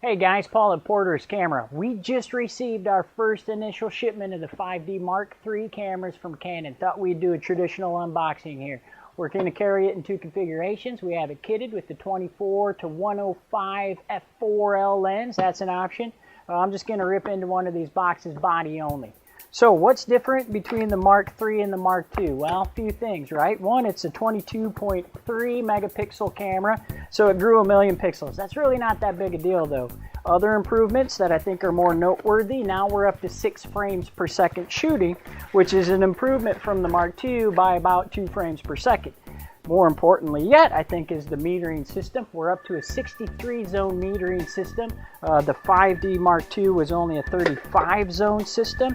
Hey guys, Paul at Porter's Camera. We just received our first initial shipment of the 5D Mark III cameras from Canon. Thought we'd do a traditional unboxing here. We're going to carry it in two configurations. We have it kitted with the 24 to 105 f4L lens. That's an option. I'm just going to rip into one of these boxes body only. So what's different between the Mark III and the Mark II? Well, a few things, right? One, it's a 22.3 megapixel camera, so it grew 1,000,000 pixels. That's really not that big a deal, though. Other improvements that I think are more noteworthy, now we're up to 6 frames per second shooting, which is an improvement from the Mark II by about 2 frames per second. More importantly yet, I think, is the metering system. We're up to a 63-zone metering system. The 5D Mark II was only a 35-zone system.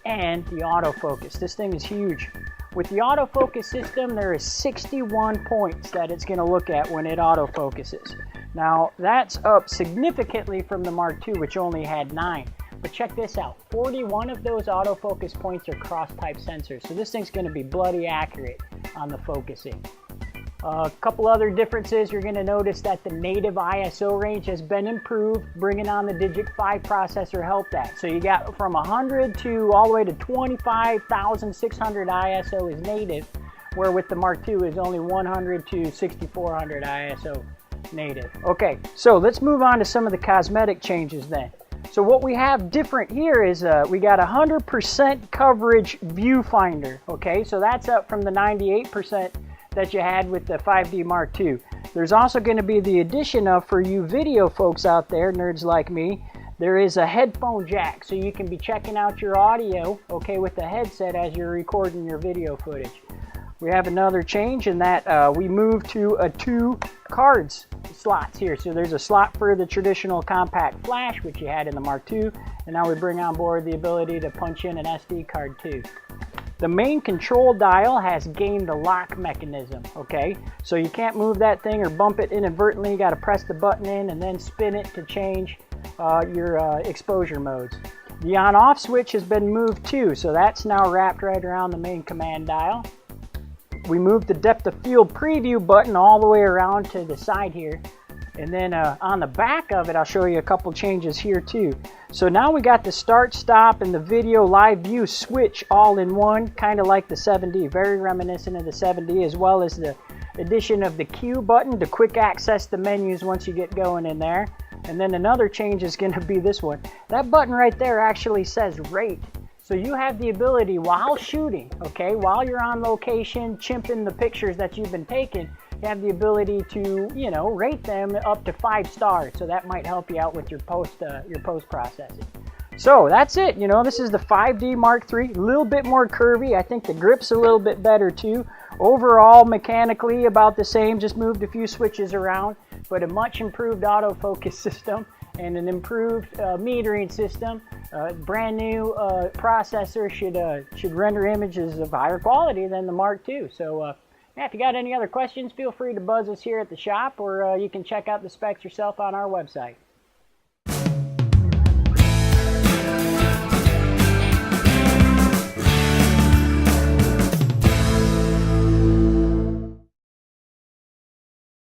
And the autofocus. This thing is huge. With the autofocus system, there is 61 points that it's going to look at when it autofocuses. Now, that's up significantly from the Mark II, which only had 9. But check this out. 41 of those autofocus points are cross-type sensors. So this thing's going to be bloody accurate on the focusing. A couple other differences, you're going to notice that the native ISO range has been improved. Bringing on the Digit 5 processor helped that. So you got from 100 to all the way to 25,600 ISO is native, where with the Mark II is only 100 to 6400 ISO native. Okay, so let's move on to some of the cosmetic changes then. So what we have different here is we got 100% coverage viewfinder. Okay, so that's up from the 98% that you had with the 5D Mark II. There's also going to be the addition of, for you video folks out there, nerds like me, there is a headphone jack, so you can be checking out your audio, okay, with the headset as you're recording your video footage. We have another change in that we moved to a 2 cards slots here. So there's a slot for the traditional compact flash, which you had in the Mark II, and now we bring on board the ability to punch in an SD card too. The main control dial has gained the lock mechanism, okay? So you can't move that thing or bump it inadvertently. You got to press the button in and then spin it to change your exposure modes. The on-off switch has been moved too, so that's now wrapped right around the main command dial. We moved the depth of field preview button all the way around to the side here. And then on the back of it, I'll show you a couple changes here too. So now we got the start, stop, and the video live view switch all in one, kind of like the 7D, very reminiscent of the 7D, as well as the addition of the Q button to quick access the menus once you get going in there. And then another change is going to be this one. That button right there actually says rate. So you have the ability while shooting, okay, while you're on location, chimping the pictures that you've been taking, you have the ability to, you know, rate them up to 5 stars. So that might help you out with your post processing. So that's it. You know, this is the 5D Mark III, a little bit more curvy. I think the grip's a little bit better too. Overall, mechanically about the same, just moved a few switches around, but a much improved autofocus system and an improved metering system. Brand new processor should render images of higher quality than the Mark II. So yeah, if you got any other questions, feel free to buzz us here at the shop, or you can check out the specs yourself on our website.